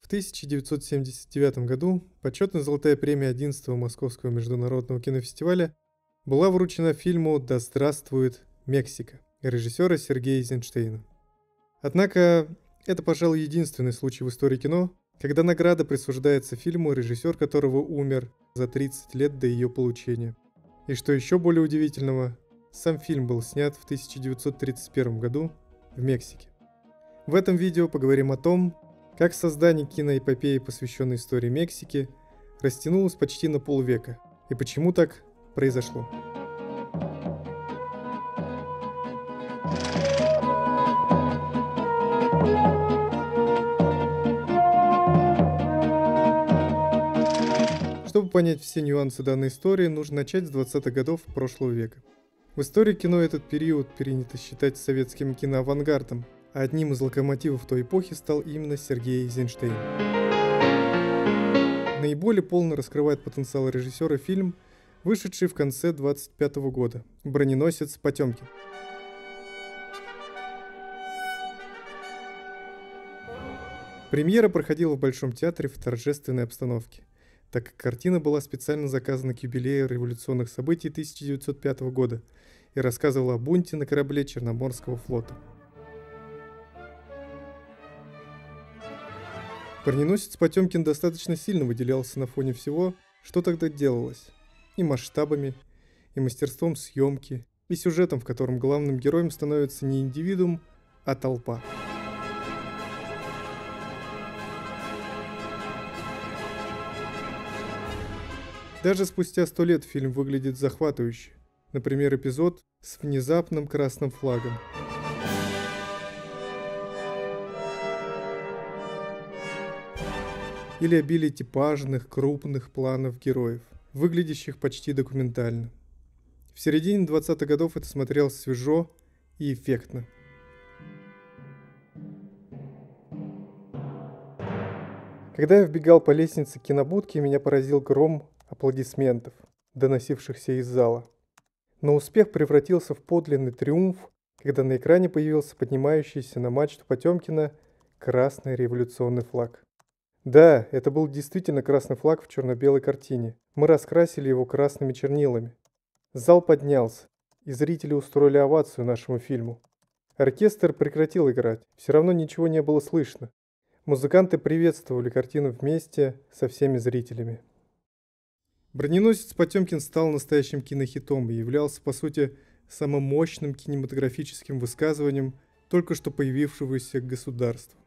В 1979 году почетная золотая премия 11-го Московского международного кинофестиваля была вручена фильму «Да здравствует Мексика» режиссера Сергея Эйзенштейна. Однако это, пожалуй, единственный случай в истории кино, когда награда присуждается фильму, режиссер которого умер за 30 лет до ее получения. И что еще более удивительного, сам фильм был снят в 1931 году в Мексике. В этом видео поговорим о том, как создание киноэпопеи, посвященной истории Мексики, растянулось почти на полвека, и почему так произошло. Чтобы понять все нюансы данной истории, нужно начать с 20-х годов прошлого века. В истории кино этот период принято считать советским киноавангардом, а одним из локомотивов той эпохи стал именно Сергей Эйзенштейн. Наиболее полно раскрывает потенциал режиссера фильм, вышедший в конце 25 года «Броненосец Потемкин». Премьера проходила в Большом театре в торжественной обстановке, так как картина была специально заказана к юбилею революционных событий 1905 года и рассказывала о бунте на корабле Черноморского флота. Броненосец Потемкин достаточно сильно выделялся на фоне всего, что тогда делалось, и масштабами, и мастерством съемки, и сюжетом, в котором главным героем становится не индивидуум, а толпа. Даже спустя 100 лет фильм выглядит захватывающе. Например, эпизод с внезапным красным флагом. Или обилие типажных, крупных планов героев, выглядящих почти документально. В середине 20-х годов это смотрелось свежо и эффектно. Когда я вбегал по лестнице кинобудки, меня поразил гром аплодисментов, доносившихся из зала. Но успех превратился в подлинный триумф, когда на экране появился поднимающийся на мачту Потемкина красный революционный флаг. Да, это был действительно красный флаг в черно-белой картине. Мы раскрасили его красными чернилами. Зал поднялся, и зрители устроили овацию нашему фильму. Оркестр прекратил играть, все равно ничего не было слышно. Музыканты приветствовали картину вместе со всеми зрителями. «Броненосец Потемкин» стал настоящим кинохитом и являлся, по сути, самым мощным кинематографическим высказыванием только что появившегося государства.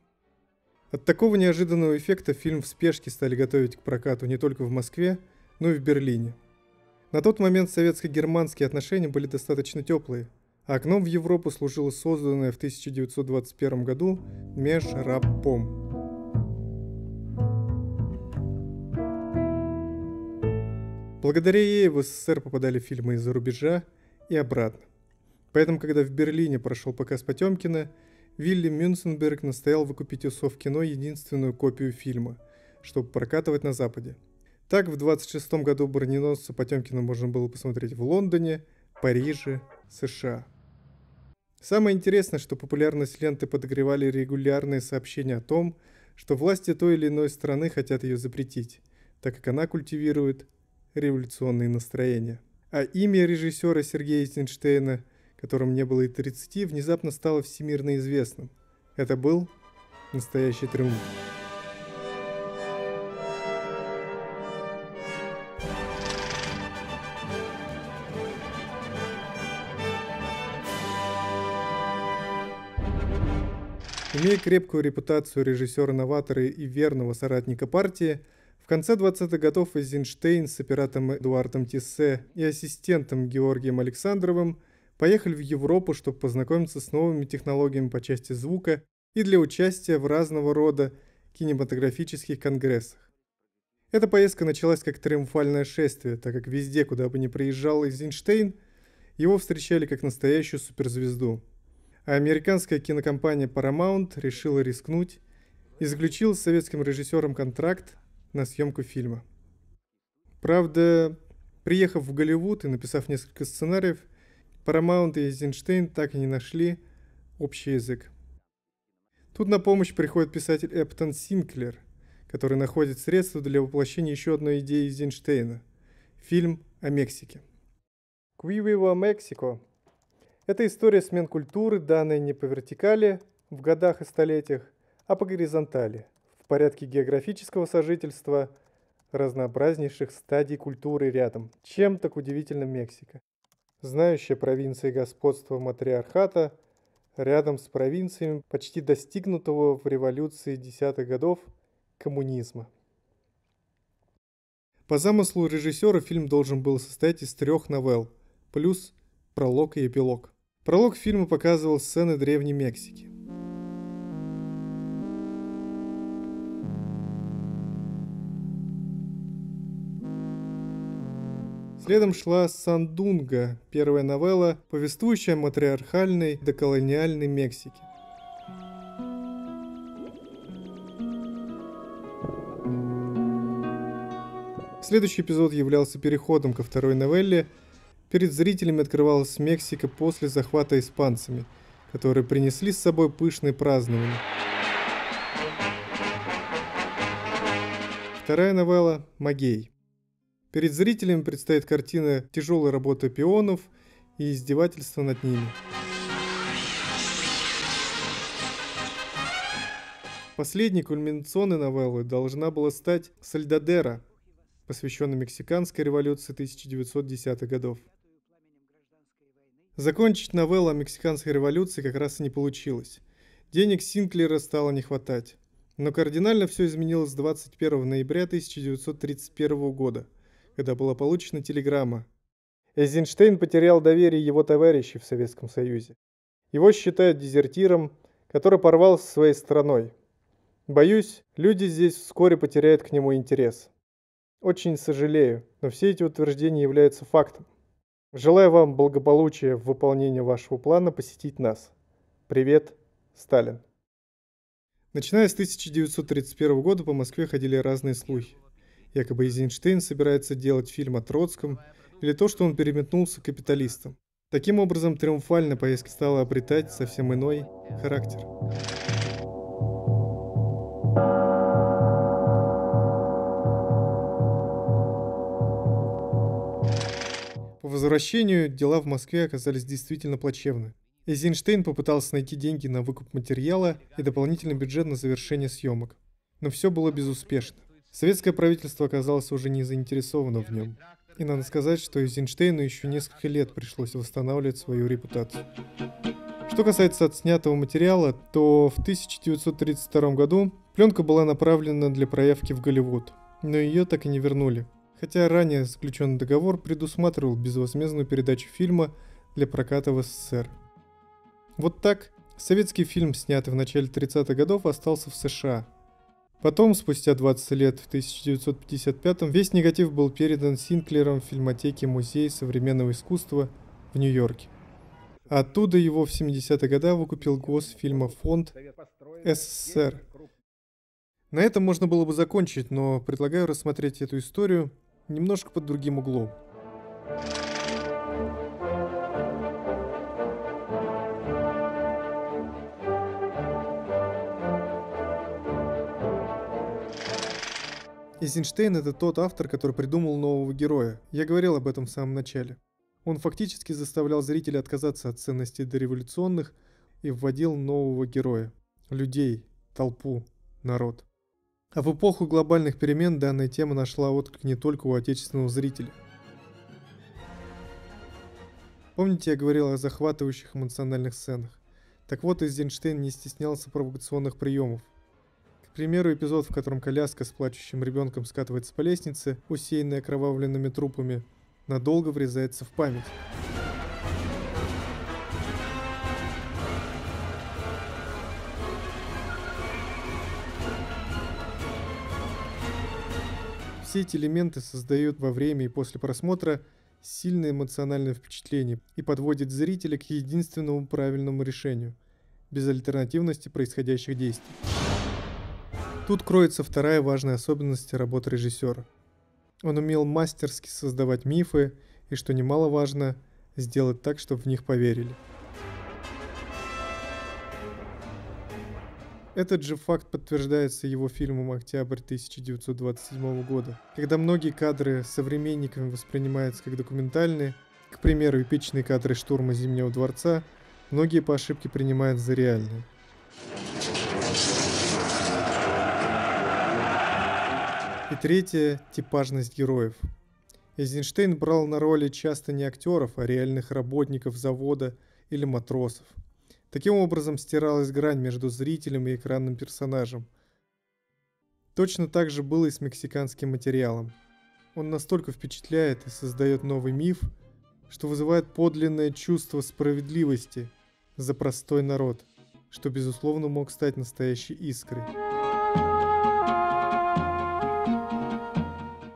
От такого неожиданного эффекта фильм в спешке стали готовить к прокату не только в Москве, но и в Берлине. На тот момент советско-германские отношения были достаточно теплые, а окном в Европу служило созданное в 1921 году Межрабком. Благодаря ей в СССР попадали фильмы из-за рубежа и обратно. Поэтому, когда в Берлине прошел показ Потемкина, Вилли Мюнценберг настоял выкупить у Совкино единственную копию фильма, чтобы прокатывать на Западе. Так, в 1926 году «Броненосца Потемкина» можно было посмотреть в Лондоне, Париже, США. Самое интересное, что популярность ленты подогревали регулярные сообщения о том, что власти той или иной страны хотят ее запретить, так как она культивирует революционные настроения. А имя режиссера Сергея Эйзенштейна, которому не было и 30, внезапно стало всемирно известным. Это был настоящий триумф. Имея крепкую репутацию режиссера-новатора и верного соратника партии, в конце 20-х годов Эйзенштейн с оператором Эдуардом Тиссе и ассистентом Георгием Александровым поехали в Европу, чтобы познакомиться с новыми технологиями по части звука и для участия в разного рода кинематографических конгрессах. Эта поездка началась как триумфальное шествие, так как везде, куда бы ни приезжал Эйзенштейн, его встречали как настоящую суперзвезду. А американская кинокомпания Paramount решила рискнуть и заключила с советским режиссером контракт на съемку фильма. Правда, приехав в Голливуд и написав несколько сценариев, Paramount и Эйзенштейн так и не нашли общий язык. Тут на помощь приходит писатель Эптон Синклер, который находит средства для воплощения еще одной идеи Эйзенштейна – фильм о Мексике. «Qui viva Mexico» – это история смен культуры, данная не по вертикали в годах и столетиях, а по горизонтали, в порядке географического сожительства разнообразнейших стадий культуры рядом. Чем так удивительна Мексика? Знающая провинции господства матриархата рядом с провинциями почти достигнутого в революции десятых годов коммунизма. По замыслу режиссера фильм должен был состоять из 3 новелл, плюс пролог и эпилог. Пролог фильма показывал сцены Древней Мексики. Следом шла «Сандунга», первая новелла, повествующая о матриархальной доколониальной Мексике. Следующий эпизод являлся переходом ко второй новелле. Перед зрителями открывалась Мексика после захвата испанцами, которые принесли с собой пышные празднования. Вторая новелла «Магей». Перед зрителями предстоит картина тяжелой работы пионов и издевательства над ними. Последней кульминационной новеллой должна была стать «Сальдадера», посвященной мексиканской революции 1910-х годов. Закончить новеллу о мексиканской революции как раз и не получилось. Денег Синклера стало не хватать. Но кардинально все изменилось 21 ноября 1931 года, когда была получена телеграмма. Эйзенштейн потерял доверие его товарищей в Советском Союзе. Его считают дезертиром, который порвал со своей страной. Боюсь, люди здесь вскоре потеряют к нему интерес. Очень сожалею, но все эти утверждения являются фактом. Желаю вам благополучия в выполнении вашего плана посетить нас. Привет, Сталин. Начиная с 1931 года по Москве ходили разные слухи. Якобы Эйзенштейн собирается делать фильм о Троцком, или то, что он переметнулся к капиталистам. Таким образом, триумфальная поездка стала обретать совсем иной характер. По возвращению дела в Москве оказались действительно плачевны. Эйзенштейн попытался найти деньги на выкуп материала и дополнительный бюджет на завершение съемок. Но все было безуспешно. Советское правительство оказалось уже не заинтересовано в нем. И надо сказать, что Эйзенштейну еще несколько лет пришлось восстанавливать свою репутацию. Что касается отснятого материала, то в 1932 году пленка была направлена для проявки в Голливуд, но ее так и не вернули. Хотя ранее заключенный договор предусматривал безвозмездную передачу фильма для проката в СССР. Вот так советский фильм, снятый в начале 30-х годов, остался в США. Потом, спустя 20 лет, в 1955-м, весь негатив был передан Синклером в фильмотеке Музея современного искусства в Нью-Йорке. А оттуда его в 70-е годы выкупил Госфильмофонд СССР. На этом можно было бы закончить, но предлагаю рассмотреть эту историю немножко под другим углом. Эйзенштейн — это тот автор, который придумал нового героя. Я говорил об этом в самом начале. Он фактически заставлял зрителя отказаться от ценностей дореволюционных и вводил нового героя. Людей, толпу, народ. А в эпоху глобальных перемен данная тема нашла отклик не только у отечественного зрителя. Помните, я говорил о захватывающих эмоциональных сценах? Так вот, Эйзенштейн не стеснялся провокационных приемов. К примеру, эпизод, в котором коляска с плачущим ребенком скатывается по лестнице, усеянной окровавленными трупами, надолго врезается в память. Все эти элементы создают во время и после просмотра сильное эмоциональное впечатление и подводят зрителя к единственному правильному решению – безальтернативности происходящих действий. Тут кроется вторая важная особенность работы режиссера. Он умел мастерски создавать мифы и, что немаловажно, сделать так, чтобы в них поверили. Этот же факт подтверждается его фильмом «Октябрь 1927 года», когда многие кадры современниками воспринимаются как документальные, к примеру, эпичные кадры штурма Зимнего дворца, многие по ошибке принимают за реальные. И третье – типажность героев. Эйзенштейн брал на роли часто не актеров, а реальных работников завода или матросов. Таким образом стиралась грань между зрителем и экранным персонажем. Точно так же было и с мексиканским материалом. Он настолько впечатляет и создает новый миф, что вызывает подлинное чувство справедливости за простой народ, что безусловно мог стать настоящей искрой.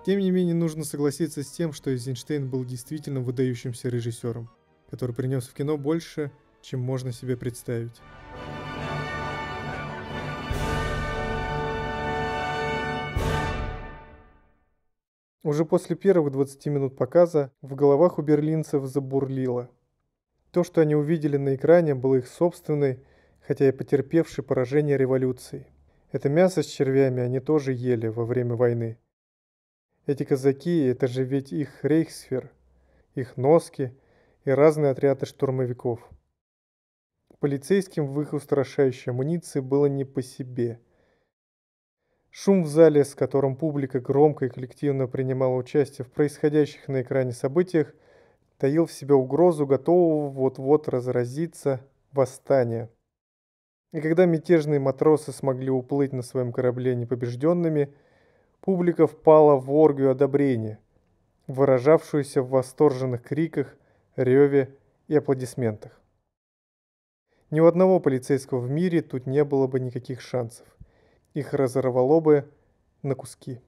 Тем не менее, нужно согласиться с тем, что Эйзенштейн был действительно выдающимся режиссером, который принес в кино больше, чем можно себе представить. Уже после первых 20 минут показа в головах у берлинцев забурлило. То, что они увидели на экране, было их собственной, хотя и потерпевшей поражение революцией. Это мясо с червями они тоже ели во время войны. Эти казаки – это же ведь их рейхсфер, их носки и разные отряды штурмовиков. Полицейским в их устрашающей амуниции было не по себе. Шум в зале, с которым публика громко и коллективно принимала участие в происходящих на экране событиях, таил в себе угрозу готового вот-вот разразиться восстания. И когда мятежные матросы смогли уплыть на своем корабле непобежденными, публика впала в оргию одобрения, выражавшуюся в восторженных криках, реве и аплодисментах. Ни у одного полицейского в мире тут не было бы никаких шансов. Их разорвало бы на куски.